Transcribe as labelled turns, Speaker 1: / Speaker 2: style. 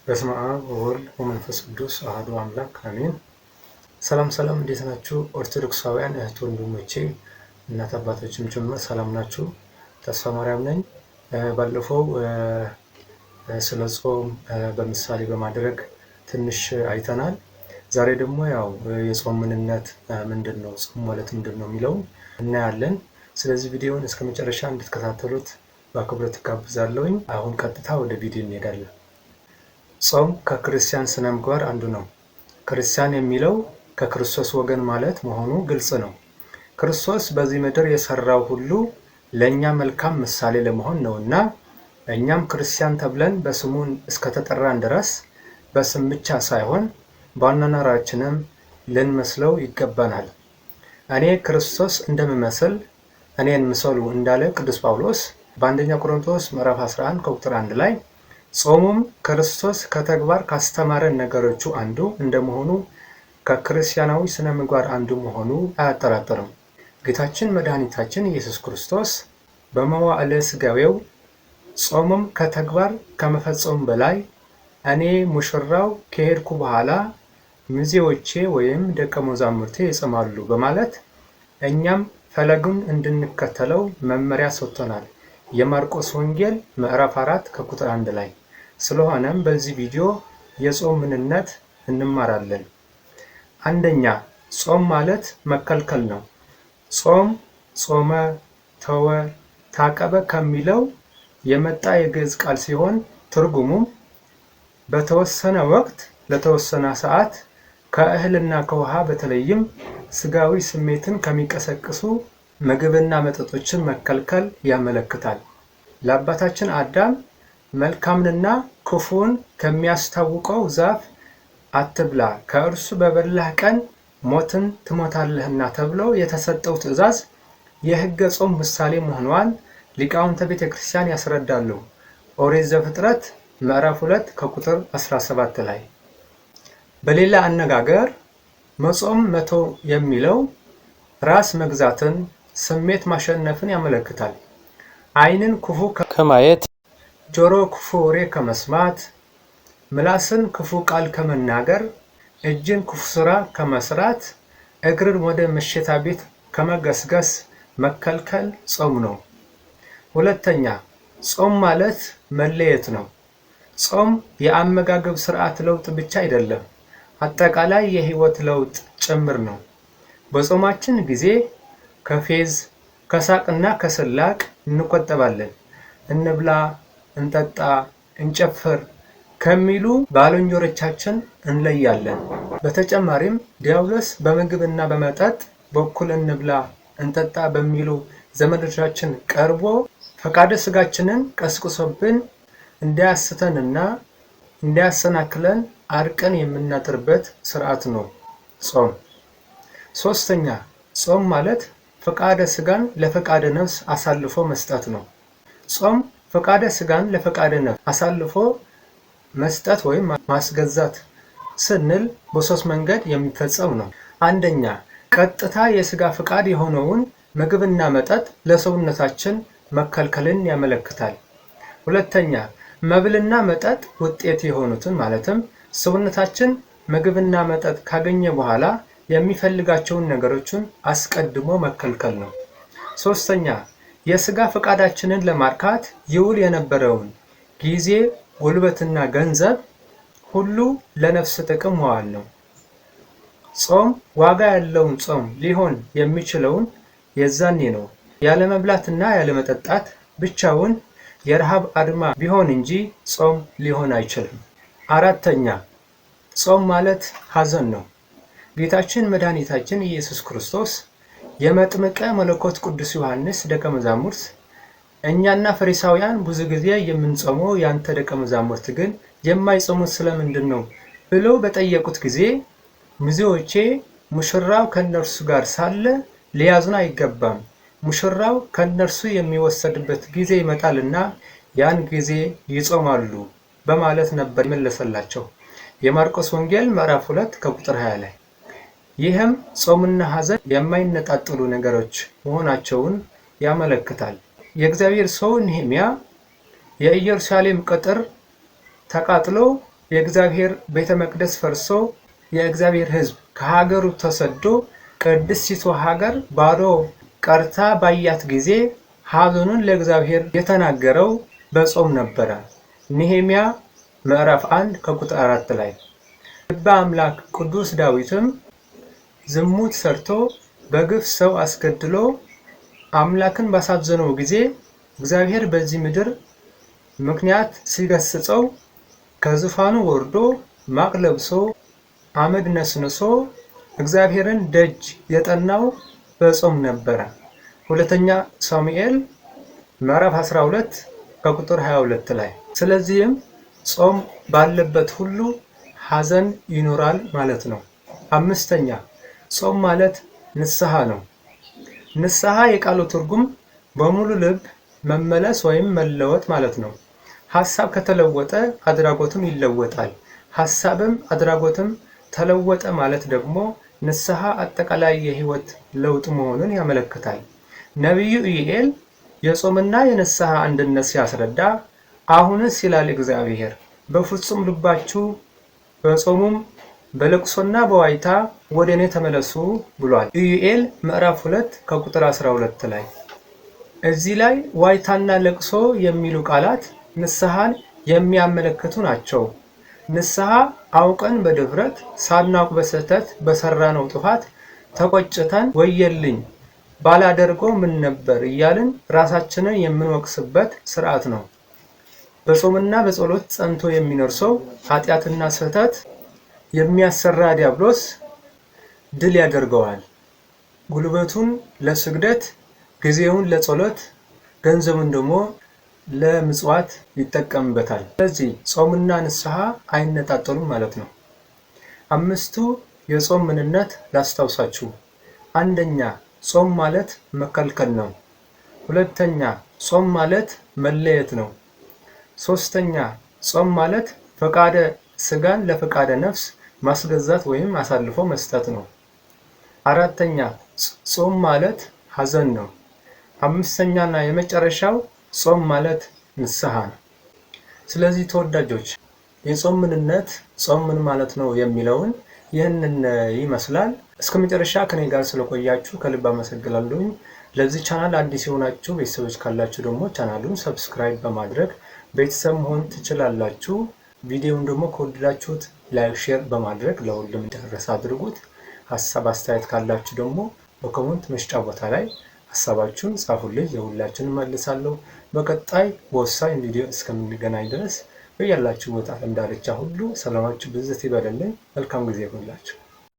Speaker 1: በስመ አብ ወወልድ ወመንፈስ ቅዱስ አሐዱ አምላክ አሜን። ሰላም እንዴት ናችሁ? ኦርቶዶክሳውያን እህት ወንድሞቼ፣ እናት አባቶችም ጭምር ሰላም ናችሁ? ተስፋ ማርያም ነኝ። ባለፈው ስለ ጾም በምሳሌ በማድረግ ትንሽ አይተናል። ዛሬ ደግሞ ያው የጾም ምንነት ምንድነው፣ ጾም ማለት ምንድነው የሚለው እናያለን። ስለዚህ ቪዲዮውን እስከ መጨረሻ እንድትከታተሉት በአክብሮት ጋብዛለሁኝ። አሁን ቀጥታ ወደ ቪዲዮ እንሄዳለን። ጾም ከክርስቲያን ስነ ምግባር አንዱ ነው። ክርስቲያን የሚለው ከክርስቶስ ወገን ማለት መሆኑ ግልጽ ነው። ክርስቶስ በዚህ ምድር የሰራው ሁሉ ለኛ መልካም ምሳሌ ለመሆን ነውና እኛም ክርስቲያን ተብለን በስሙ እስከተጠራን ድረስ በስም ብቻ ሳይሆን በአኗኗራችንም ልንመስለው ይገባናል። እኔ ክርስቶስ እንደምመስል እኔን ምሰሉ እንዳለ ቅዱስ ጳውሎስ በአንደኛ ቆሮንቶስ ምዕራፍ 11 ከቁጥር 1 ላይ ጾሙም ክርስቶስ ከተግባር ካስተማረን ነገሮቹ አንዱ እንደመሆኑ ከክርስቲያናዊ ስነ ምግባር አንዱ መሆኑ አያጠራጥርም። ጌታችን መድኃኒታችን ኢየሱስ ክርስቶስ በመዋዕለ ሥጋዌው ጾሙም ከተግባር ከመፈጸሙ በላይ እኔ ሙሽራው ከሄድኩ በኋላ ሚዜዎቼ ወይም ደቀ መዛሙርቴ ይጾማሉ በማለት እኛም ፈለጉን እንድንከተለው መመሪያ ሰጥቶናል። የማርቆስ ወንጌል ምዕራፍ 4 ከቁጥር 1 ላይ። ስለሆነም በዚህ ቪዲዮ የጾም ምንነት እንማራለን። አንደኛ፣ ጾም ማለት መከልከል ነው። ጾም ጾመ፣ ተወ፣ ታቀበ ከሚለው የመጣ የግዕዝ ቃል ሲሆን ትርጉሙም በተወሰነ ወቅት ለተወሰነ ሰዓት ከእህልና ከውሃ በተለይም ስጋዊ ስሜትን ከሚቀሰቅሱ ምግብና መጠጦችን መከልከል ያመለክታል። ለአባታችን አዳም መልካምንና ክፉን ከሚያስታውቀው ዛፍ አትብላ፣ ከእርሱ በበላህ ቀን ሞትን ትሞታለህና ተብሎ የተሰጠው ትእዛዝ የሕገ ጾም ምሳሌ መሆኗን ሊቃውንተ ቤተ ክርስቲያን ያስረዳሉ። ኦሪት ዘፍጥረት ምዕራፍ 2 ከቁጥር 17 ላይ። በሌላ አነጋገር መጾም መተው የሚለው ራስ መግዛትን፣ ስሜት ማሸነፍን ያመለክታል። ዓይንን ክፉ ከማየት፣ ጆሮ ክፉ ወሬ ከመስማት፣ ምላስን ክፉ ቃል ከመናገር፣ እጅን ክፉ ስራ ከመስራት፣ እግርን ወደ መሸታ ቤት ከመገስገስ መከልከል ጾም ነው። ሁለተኛ፣ ጾም ማለት መለየት ነው። ጾም የአመጋገብ ስርዓት ለውጥ ብቻ አይደለም፣ አጠቃላይ የህይወት ለውጥ ጭምር ነው። በጾማችን ጊዜ ከፌዝ ከሳቅና ከስላቅ እንቆጠባለን። እንብላ፣ እንጠጣ፣ እንጨፍር ከሚሉ ባልንጀሮቻችን እንለያለን። በተጨማሪም ዲያብሎስ በምግብና በመጠጥ በኩል እንብላ፣ እንጠጣ በሚሉ ዘመዶቻችን ቀርቦ ፈቃደ ስጋችንን ቀስቅሶብን እንዳያስተንና እንዳያሰናክለን አርቀን የምናጥርበት ስርዓት ነው ጾም። ሶስተኛ፣ ጾም ማለት ፈቃደ ስጋን ለፈቃደ ነፍስ አሳልፎ መስጠት ነው። ጾም ፈቃደ ስጋን ለፈቃደ ነፍስ አሳልፎ መስጠት ወይም ማስገዛት ስንል በሶስት መንገድ የሚፈጸም ነው። አንደኛ፣ ቀጥታ የስጋ ፈቃድ የሆነውን ምግብና መጠጥ ለሰውነታችን መከልከልን ያመለክታል። ሁለተኛ፣ መብልና መጠጥ ውጤት የሆኑትን ማለትም ሰውነታችን ምግብና መጠጥ ካገኘ በኋላ የሚፈልጋቸውን ነገሮችን አስቀድሞ መከልከል ነው። ሶስተኛ፣ የስጋ ፈቃዳችንን ለማርካት ይውል የነበረውን ጊዜ፣ ጉልበትና ገንዘብ ሁሉ ለነፍስ ጥቅም መዋል ነው። ጾም ዋጋ ያለውን ጾም ሊሆን የሚችለውን የዛኔ ነው። ያለ መብላትና ያለ መጠጣት ብቻውን የረሃብ አድማ ቢሆን እንጂ ጾም ሊሆን አይችልም። አራተኛ፣ ጾም ማለት ሐዘን ነው። ጌታችን መድኃኒታችን ኢየሱስ ክርስቶስ የመጥምቀ መለኮት ቅዱስ ዮሐንስ ደቀ መዛሙርት እኛና ፈሪሳውያን ብዙ ጊዜ የምንጾመው ያንተ ደቀ መዛሙርት ግን የማይጾሙት ስለምንድን ነው ብለው በጠየቁት ጊዜ ሚዜዎቼ ሙሽራው ከነርሱ ጋር ሳለ ሊያዝኑ አይገባም፣ ሙሽራው ከነርሱ የሚወሰድበት ጊዜ ይመጣልና ያን ጊዜ ይጾማሉ በማለት ነበር የመለሰላቸው። የማርቆስ ወንጌል ምዕራፍ 2 ከቁጥር 20 ላይ። ይህም ጾምና ሐዘን የማይነጣጠሉ ነገሮች መሆናቸውን ያመለክታል። የእግዚአብሔር ሰው ነህምያ የኢየሩሳሌም ቅጥር ተቃጥሎ የእግዚአብሔር ቤተ መቅደስ ፈርሶ የእግዚአብሔር ሕዝብ ከሀገሩ ተሰዶ ቅድስቲቱ ሀገር ባዶ ቀርታ ባያት ጊዜ ሐዘኑን ለእግዚአብሔር የተናገረው በጾም ነበረ። ነህምያ ምዕራፍ 1 ከቁጥር 4 ላይ ልበ አምላክ ቅዱስ ዳዊትም ዝሙት ሰርቶ በግፍ ሰው አስገድሎ አምላክን ባሳዘነው ጊዜ እግዚአብሔር በዚህ ምድር ምክንያት ሲገስጸው ከዙፋኑ ወርዶ ማቅ ለብሶ አመድ ነስንሶ እግዚአብሔርን ደጅ የጠናው በጾም ነበረ። ሁለተኛ ሳሙኤል ምዕራፍ 12 ከቁጥር 22 ላይ። ስለዚህም ጾም ባለበት ሁሉ ሐዘን ይኖራል ማለት ነው። አምስተኛ ጾም ማለት ንስሐ ነው። ንስሐ የቃሉ ትርጉም በሙሉ ልብ መመለስ ወይም መለወጥ ማለት ነው። ሐሳብ ከተለወጠ አድራጎትም ይለወጣል። ሐሳብም አድራጎትም ተለወጠ ማለት ደግሞ ንስሐ አጠቃላይ የህይወት ለውጥ መሆኑን ያመለክታል። ነቢዩ ኢዩኤል የጾምና የንስሐ አንድነት ሲያስረዳ አሁንስ ይላል እግዚአብሔር በፍጹም ልባችሁ በጾሙም በለቅሶና በዋይታ ወደ እኔ ተመለሱ ብሏል። ኢዩኤል ምዕራፍ 2 ከቁጥር 12 ላይ። እዚህ ላይ ዋይታና ለቅሶ የሚሉ ቃላት ንስሐን የሚያመለክቱ ናቸው። ንስሐ አውቀን በድፍረት ሳናውቅ በስህተት በሰራነው ጥፋት ተቆጭተን ወየልኝ ባላደርገው ምን ነበር እያልን ራሳችንን የምንወቅስበት ስርዓት ነው። በጾምና በጸሎት ጸንቶ የሚኖር ሰው ኃጢአትና ስህተት የሚያሰራ ዲያብሎስ ድል ያደርገዋል። ጉልበቱን ለስግደት፣ ጊዜውን ለጸሎት፣ ገንዘቡን ደግሞ ለምጽዋት ይጠቀምበታል። ስለዚህ ጾምና ንስሐ አይነጣጠሉም ማለት ነው። አምስቱ የጾም ምንነት ላስታውሳችሁ። አንደኛ ጾም ማለት መከልከል ነው። ሁለተኛ ጾም ማለት መለየት ነው። ሶስተኛ ጾም ማለት ፈቃደ ስጋን ለፈቃደ ነፍስ ማስገዛት ወይም አሳልፎ መስጠት ነው። አራተኛ ጾም ማለት ሐዘን ነው። አምስተኛና የመጨረሻው ጾም ማለት ንስሐ ነው። ስለዚህ ተወዳጆች የጾም ምንነት ጾም ምን ማለት ነው የሚለውን ይህንን ይመስላል። እስከ መጨረሻ ከኔ ጋር ስለቆያችሁ ከልብ አመሰግናለሁ። ለዚህ ቻናል አዲስ የሆናችሁ ቤተሰቦች ካላችሁ ደግሞ ቻናሉን ሰብስክራይብ በማድረግ ቤተሰብ መሆን ትችላላችሁ። ቪዲዮውን ደግሞ ከወደዳችሁት ላይክ፣ ሼር በማድረግ ለሁሉም እንዲደርስ አድርጉት። ሀሳብ አስተያየት ካላችሁ ደግሞ በኮሜንት መስጫ ቦታ ላይ ሀሳባችሁን ጻፉልኝ፣ የሁላችሁን መልሳለሁ። በቀጣይ በወሳኝ ቪዲዮ እስከምንገናኝ ድረስ በያላችሁበት ዓለም ዳርቻ ሁሉ ሰላማችሁ ብዝት ይበልልኝ። መልካም ጊዜ ይሁንላችሁ።